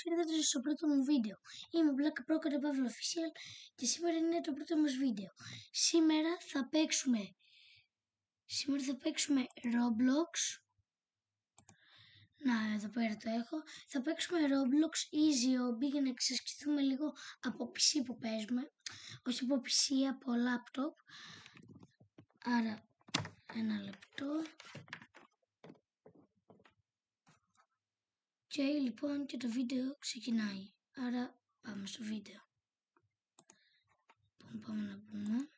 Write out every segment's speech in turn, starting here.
καλώς ήρθατε στο πρώτο μου βίντεο. Είμαι ο Black Pro κατά Παύλο Official και σήμερα είναι το πρώτο μας βίντεο. Σήμερα θα παίξουμε Roblox. Να, εδώ πέρα το έχω. Θα παίξουμε Roblox Easy Hobby για να εξασκηθούμε λίγο από PC που παίζουμε. Όχι από PC, από laptop. Άρα, ένα λεπτό. Και λοιπόν και το βίντεο ξεκινάει. Άρα πάμε στο βίντεο. Πάμε να πούμε.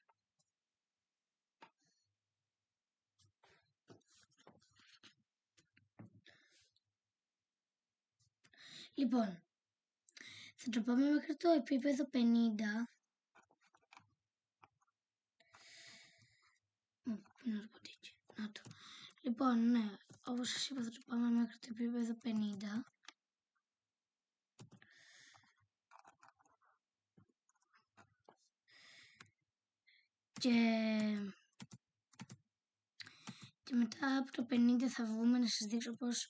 Λοιπόν, θα το πάμε μέχρι το επίπεδο 50. Να το. Λοιπόν, ναι, όπως σας είπα θα το πάμε μέχρι το επίπεδο 50. Και μετά από το 50 θα βγούμε να σας δείξω πως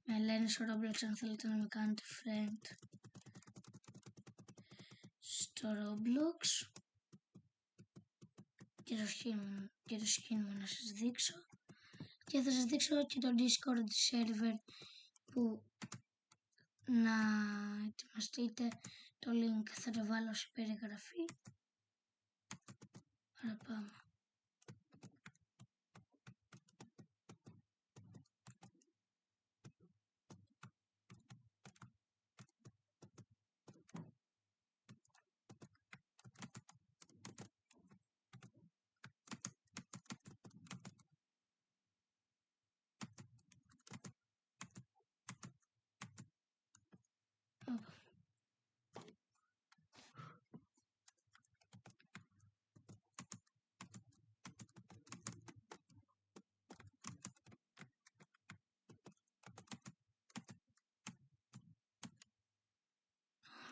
με λένε στο Roblox αν θέλετε να με κάνετε friend στο Roblox. Και το skin μου να σας δείξω. Και θα σας δείξω και το Discord server που να ετοιμαστείτε. Το link θα το βάλω σε περιγραφή. Άρα πάμε.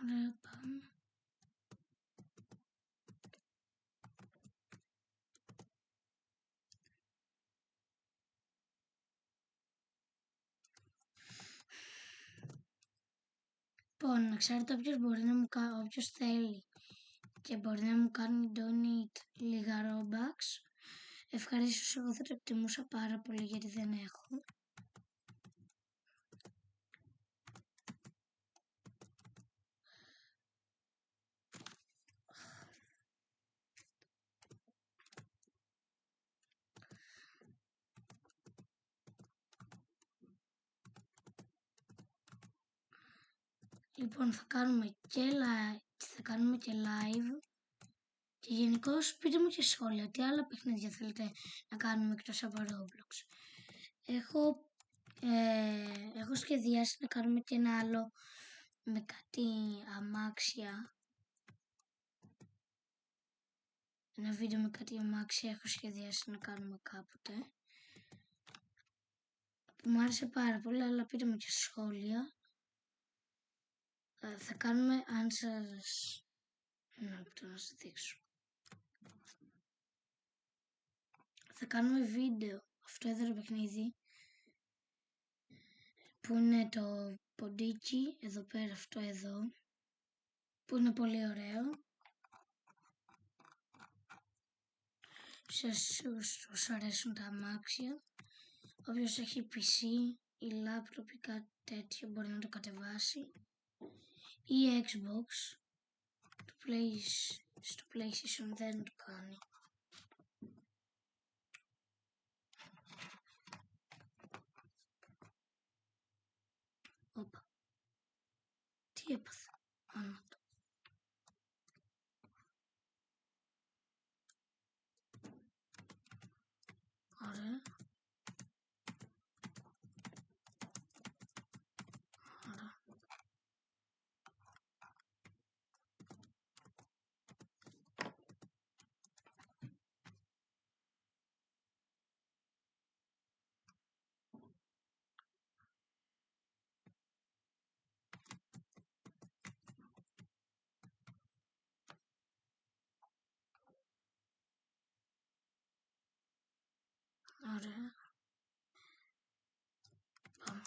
Ωραία, πάμε. Λοιπόν, να ξέρετε όποιος θέλει και μπορεί να μου κάνει donate λίγα Robux. Ευχαρίστως, εγώ θα το εκτιμούσα πάρα πολύ γιατί δεν έχω. Λοιπόν, θα κάνουμε και live και γενικώς πείτε μου και σχόλια τι άλλα παιχνίδια θέλετε να κάνουμε εκτός από Roblox. Έχω σχεδιάσει να κάνουμε και ένα άλλο με κάτι αμάξια. Ένα βίντεο με κάτι αμάξια έχω σχεδιάσει να κάνουμε κάποτε. Μου άρεσε πάρα πολύ, αλλά πείτε μου και σχόλια. Θα κάνουμε, αν σας... να σας δείξω. Θα κάνουμε βίντεο αυτό εδώ το παιχνίδι που είναι το ποντίκι, εδώ πέρα αυτό εδώ, που είναι πολύ ωραίο. Σας αρέσουν τα αμάξια. Όποιος έχει PC ή laptop ή κάτι τέτοιο μπορεί να το κατεβάσει. Ή Xbox. Στο PlayStation δεν το κάνει. Όπα. Τι έπαθε. Ωραία. Ωραία. Πάμε.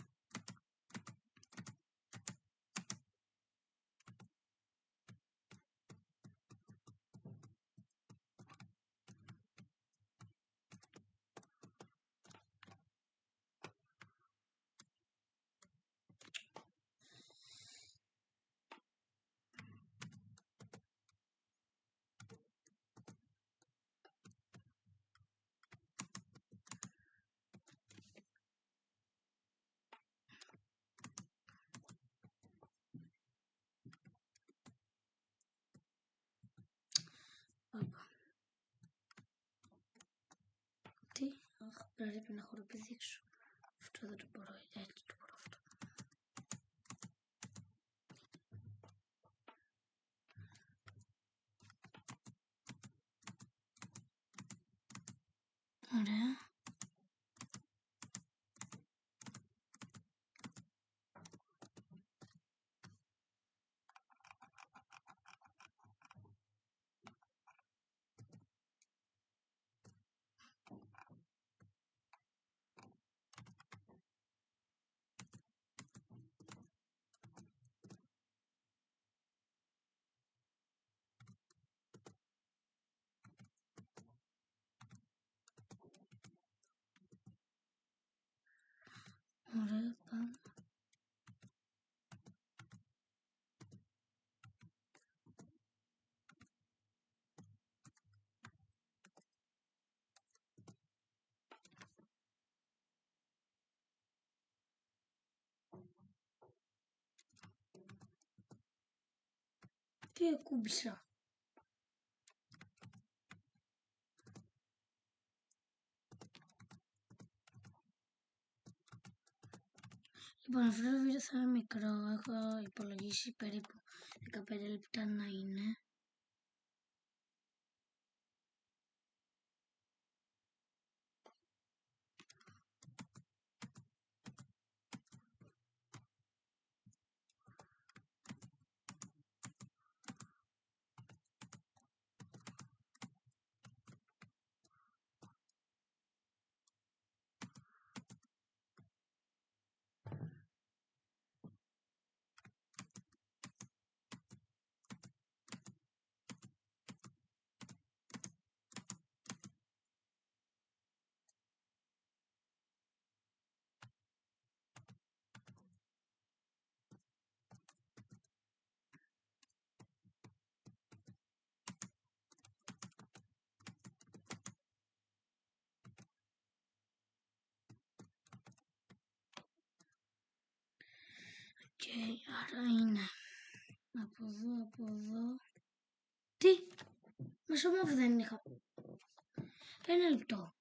πρέπει να χωροπηδήξω. Αυτό δεν το μπορώ, έτσι το μπορώ αυτό. Ωραία. Ωραία, πάμε. Τι ακούμπησα. Λοιπόν, αυτό το βίντεο θα είναι μικρό. Έχω υπολογίσει περίπου 15 λεπτά να είναι. Και άρα είναι από εδώ. Τι! Μεσομόβ δεν είχα. Ένα λεπτό.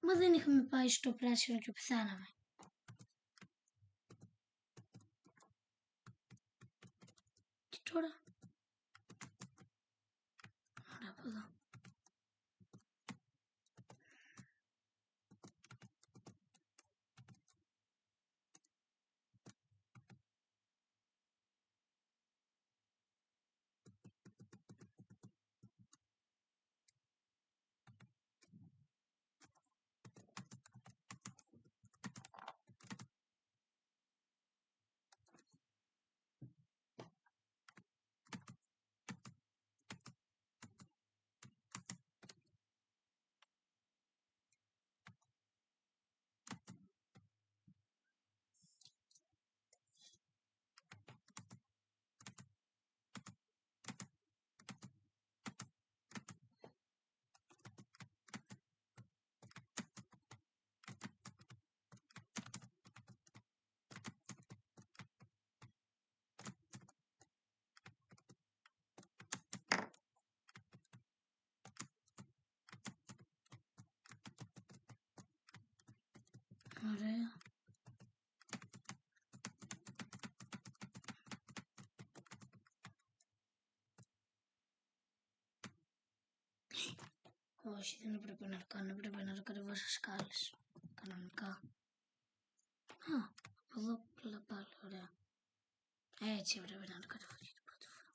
Μα δεν είχαμε πάει στο πράσινο και πεθάναμε. Και τώρα. Ωραία, από εδώ. Ωραία. Όχι, δεν έπρεπε να το κάνω. Έπρεπε να το κατεβάσω σκάλες. Κανονικά. Α, από εδώ πάλι, ωραία. Έτσι έπρεπε να το κατεβάσω την πρώτη φορά.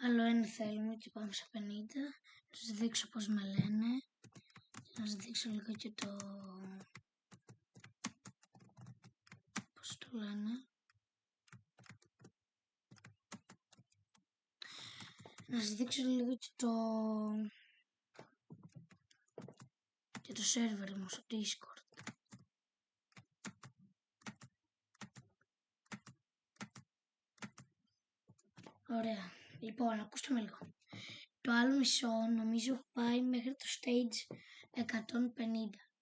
Άλλο ένα θέλουμε και πάμε στα 50. σας δείξω πώς με λένε. Να σας δείξω λίγο και το... πώς το λένε. Να σας δείξω λίγο και το σερβερ μου στο Discord. Ωραία. Λοιπόν, ακούστε με λίγο. Το άλλο μισό νομίζω έχω πάει μέχρι το stage 150.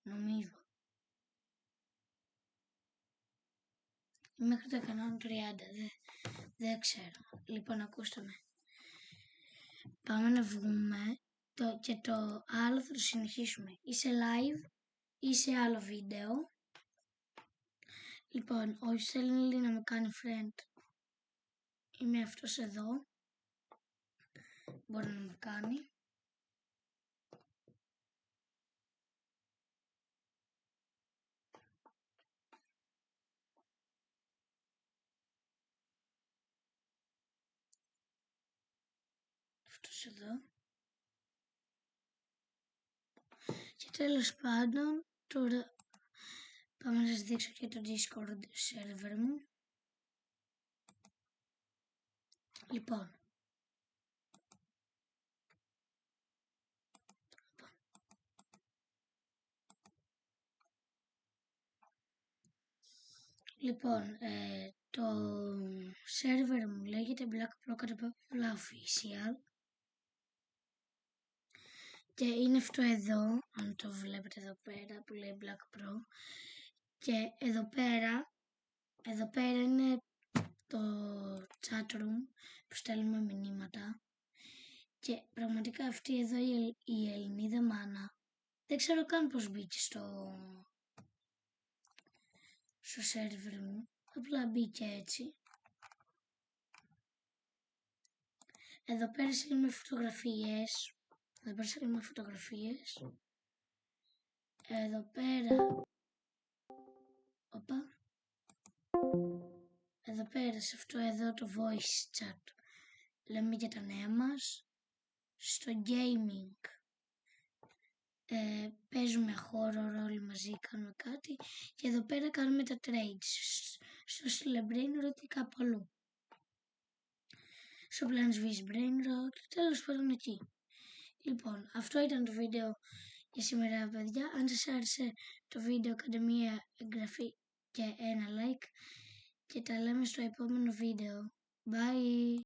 Νομίζω. Μέχρι το 130. Δεν ξέρω. Λοιπόν, ακούστε με. Πάμε να βγούμε. Και το άλλο θα το συνεχίσουμε. Ή σε live ή σε άλλο βίντεο. Λοιπόν, όσοι θέλει να με κάνει friend, είμαι αυτός εδώ. Μπορεί να με κάνει. Αυτός εδώ. Και τέλος πάντων, τώρα πάμε να σας δείξω και το Discord server μου. Λοιπόν, το server μου λέγεται Black Pro Official. Και είναι αυτό εδώ, αν το βλέπετε εδώ πέρα που λέει Black Pro. Και εδώ πέρα είναι το chat room που στέλνουμε μηνύματα. Και πραγματικά αυτή εδώ η Ελληνίδα μάνα, δεν ξέρω καν πώς μπήκε στο server μου. Απλά μπήκε έτσι. Εδώ πέρα στέλνουμε φωτογραφίες. Εδώ πέρα. Οπα. Εδώ πέρα σε αυτό εδώ το voice chat λέμε για τα νέα μας. Στο gaming παίζουμε horror όλοι μαζί, κάνουμε κάτι. Και εδώ πέρα κάνουμε τα trades. Στο Celebrain Rot ή κάπου αλλού. Στο Plants vs Brain Rot, τέλος πάντων εκεί. Λοιπόν, αυτό ήταν το βίντεο για σήμερα, παιδιά. Αν σας άρεσε το βίντεο, κάντε μία εγγραφή και ένα like. Και τα λέμε στο επόμενο βίντεο. Bye!